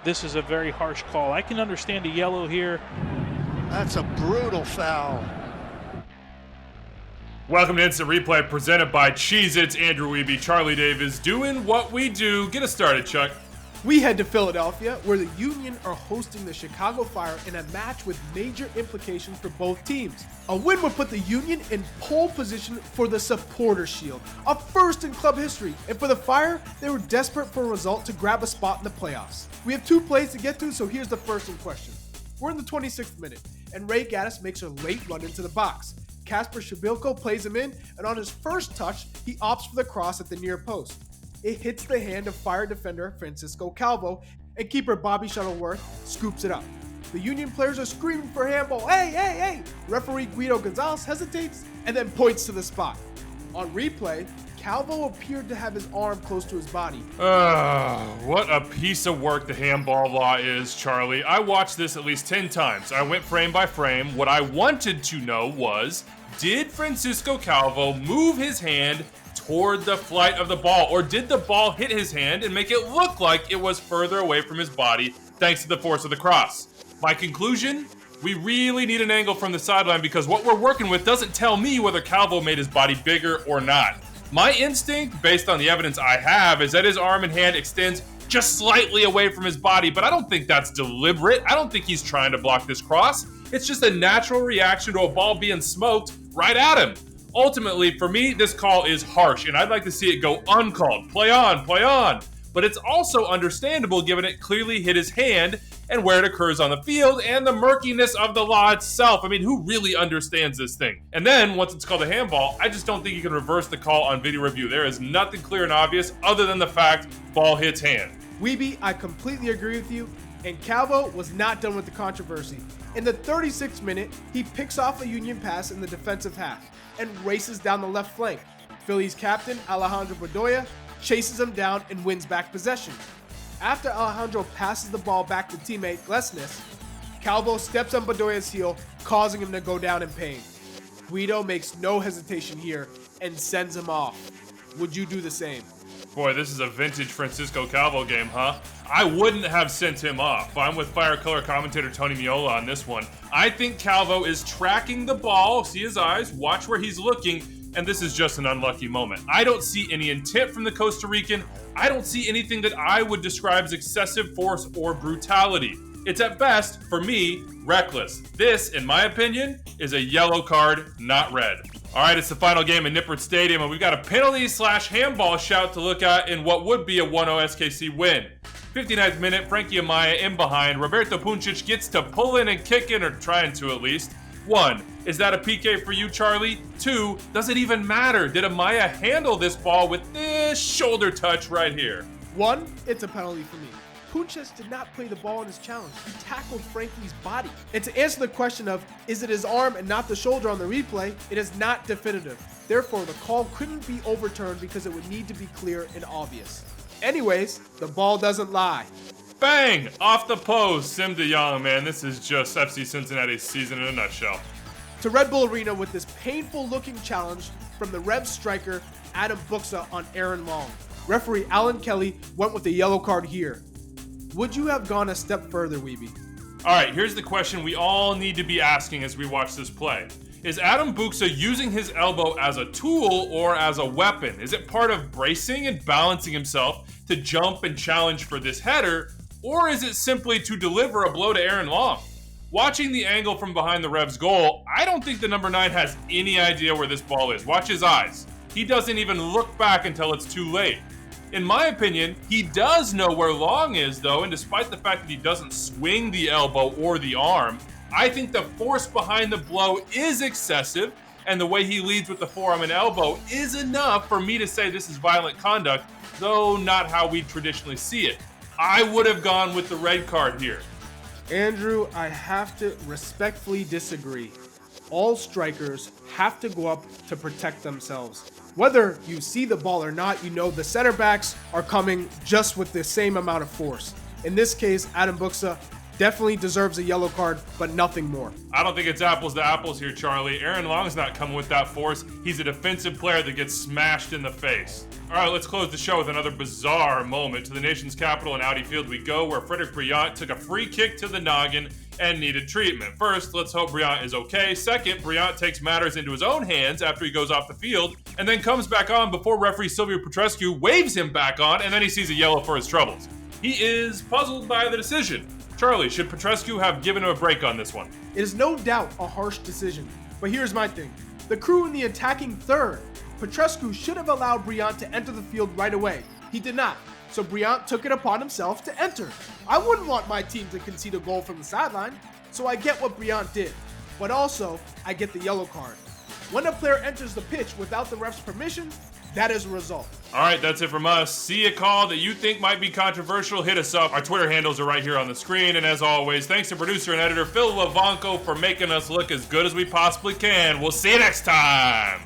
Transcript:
This is a very harsh call. I can understand a yellow here. That's a brutal foul. Welcome to Instant Replay, presented by Cheez-Its. Andrew Wiebe, Charlie Davies, doing what we do. Get us started, Chuck. We head to Philadelphia, where the Union are hosting the Chicago Fire in a match with major implications for both teams. A win would put the Union in pole position for the Supporter Shield, a first in club history, and for the Fire, they were desperate for a result to grab a spot in the playoffs. We have 2 plays to get to, so here's the first in question. We're in the 26th minute, and Ray Gaddis makes a late run into the box. Kasper Shabilko plays him in, and on his first touch, he opts for the cross at the near post. It hits the hand of Fire defender Francisco Calvo, and keeper Bobby Shuttleworth scoops it up. The Union players are screaming for handball. Hey! Referee Guido Gonzalez hesitates and then points to the spot. On replay, Calvo appeared to have his arm close to his body. What a piece of work the handball law is, Charlie. I watched this at least 10 times. I went frame by frame. What I wanted to know was, did Francisco Calvo move his hand toward the flight of the ball, or did the ball hit his hand and make it look like it was further away from his body thanks to the force of the cross? My conclusion? We really need an angle from the sideline because what we're working with doesn't tell me whether Calvo made his body bigger or not. My instinct, based on the evidence I have, is that his arm and hand extends just slightly away from his body, but I don't think that's deliberate. I don't think he's trying to block this cross. It's just a natural reaction to a ball being smoked right at him. Ultimately, for me, this call is harsh, and I'd like to see it go uncalled. Play on. But it's also understandable given it clearly hit his hand and where it occurs on the field and the murkiness of the law itself. I mean, who really understands this thing? And then, once it's called a handball, I just don't think you can reverse the call on video review. There is nothing clear and obvious other than the fact ball hits hand. Wiebe, I completely agree with you, and Calvo was not done with the controversy. In the 36th minute, he picks off a Union pass in the defensive half and races down the left flank. Philly's captain, Alejandro Bedoya, chases him down and wins back possession. After Alejandro passes the ball back to teammate Glesnes, Calvo steps on Bedoya's heel, causing him to go down in pain. Guido makes no hesitation here and sends him off. Would you do the same? Boy, this is a vintage Francisco Calvo game, huh? I wouldn't have sent him off. I'm with Fire color commentator Tony Miola on this one. I think Calvo is tracking the ball. See his eyes, watch where he's looking, and this is just an unlucky moment. I don't see any intent from the Costa Rican. I don't see anything that I would describe as excessive force or brutality. It's at best, for me, reckless. This, in my opinion, is a yellow card, not red. All right, it's the final game at Nippert Stadium, and we've got a penalty/handball shout to look at in what would be a 1-0 SKC win. 59th minute, Frankie Amaya in behind. Roberto Puncic gets to pull in and kick in, or trying to at least. 1, is that a PK for you, Charlie? 2, does it even matter? Did Amaya handle this ball with this shoulder touch right here? 1, it's a penalty for me. Puncic did not play the ball in his challenge. He tackled Frankie's body. And to answer the question of, is it his arm and not the shoulder on the replay, it is not definitive. Therefore, the call couldn't be overturned because it would need to be clear and obvious. Anyways, the ball doesn't lie. Bang! Off the post. Sim de Jong, man. This is just FC Cincinnati's season in a nutshell. To Red Bull Arena with this painful-looking challenge from the Revs striker Adam Buxa on Aaron Long. Referee Alan Kelly went with a yellow card here. Would you have gone a step further, Wiebe? All right, here's the question we all need to be asking as we watch this play. Is Adam Buxa using his elbow as a tool or as a weapon? Is it part of bracing and balancing himself to jump and challenge for this header, or is it simply to deliver a blow to Aaron Long? Watching the angle from behind the Revs goal, I don't think the number 9 has any idea where this ball is. Watch his eyes. He doesn't even look back until it's too late. In my opinion, he does know where Long is, though, and despite the fact that he doesn't swing the elbow or the arm, I think the force behind the blow is excessive, and the way he leads with the forearm and elbow is enough for me to say this is violent conduct, though not how we traditionally see it. I would have gone with the red card here. Andrew, I have to respectfully disagree. All strikers have to go up to protect themselves. Whether you see the ball or not, you know the center backs are coming just with the same amount of force. In this case, Adam Buxa definitely deserves a yellow card, but nothing more. I don't think it's apples to apples here, Charlie. Aaron Long's not coming with that force. He's a defensive player that gets smashed in the face. All right, let's close the show with another bizarre moment. To the nation's capital in Audi Field we go, where Frederick Briant took a free kick to the noggin and needed treatment. First, let's hope Briant is okay. Second, Briant takes matters into his own hands after he goes off the field and then comes back on before referee Silvio Petrescu waves him back on, and then he sees a yellow for his troubles. He is puzzled by the decision. Charlie, should Petrescu have given him a break on this one? It is no doubt a harsh decision, but here's my thing. The crew in the attacking third, Petrescu should have allowed Briant to enter the field right away. He did not, so Briant took it upon himself to enter. I wouldn't want my team to concede a goal from the sideline, so I get what Briant did, but also I get the yellow card. When a player enters the pitch without the ref's permission, that is a result. All right, that's it from us. See a call that you think might be controversial, hit us up. Our Twitter handles are right here on the screen. And as always, thanks to producer and editor Phil Levanco for making us look as good as we possibly can. We'll see you next time.